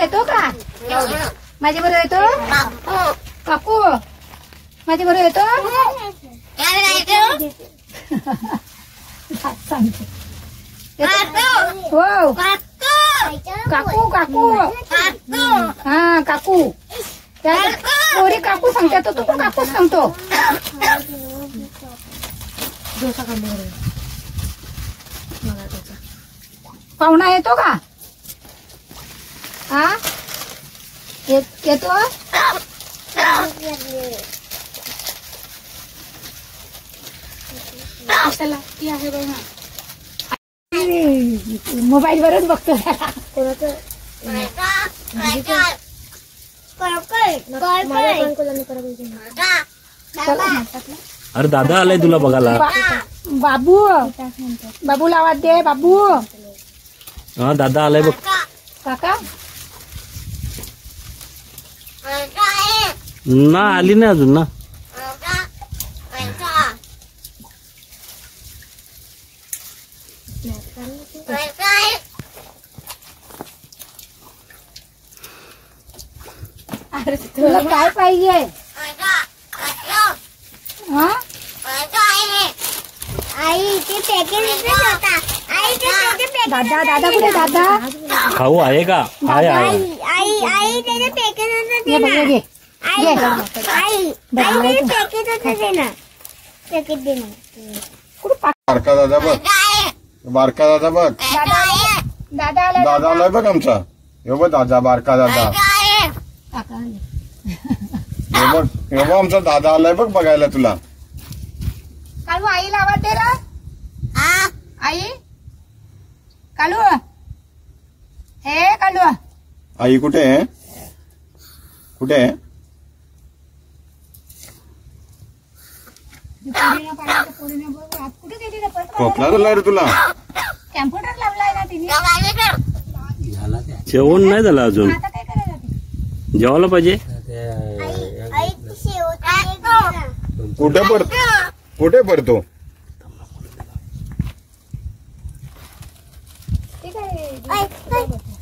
येतो का? माझ्या बरोबर येतो? काकू माझ्या बरोबर येतो? हो काकू काकू हा काकू पोरी काकू सांगतो तू पण काकूच सांगतो. पाहुणा येतो का? हा येतो? मोबाईल वरच बघतो. अरे दादा आलाय तुला बघायला. बाबू बाबूला आवाज दे. बाबू हा दादा आलाय बघ. काका ना आली नाही अजून ना. तुला काय पाहिजे? हा आई ते पॅकेज होता. आई ते दादा दादा कुठे? दादा खाऊ आहे का? आहे आहे. आई आई त्याचे पॅकेज ये बघ ये आई आई आई पॅकेज होते ना. पॅकेज दे ना. बारका दादा बघ. बारका दादा बघ. दादा आला. दादा आलाय बघ आमचा. हे बघ दादा बारका दादा. काका हे बघ आमचा दादा आलाय बघ बघायला तुला. कालू आईला आवाज दे रा. आई कालू हे कालू. आई कुठे आहे? कुठे आहे? कुठे गेली रे? खोकला झालाय रे तुला. कॅम्प्युटर लावलाय ना तिने. जेवण नाही झालं अजून. आता काय करायला ती? जेवायला पाहिजे. कुठे पडतो? कुठे पडतो?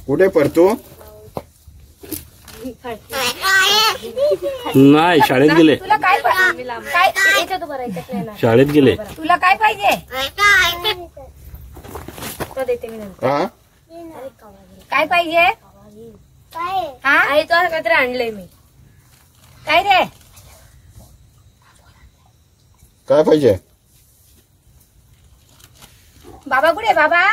कुठे पडतो? नाही शाळेत गेले. तुला काय शाळेत गेले. तुला काय पाहिजे? हा काय पाहिजे? हा आई तो काहीतरी आणलंय मी. काय रे? काय पाहिजे? बाबा कुठे? बाबा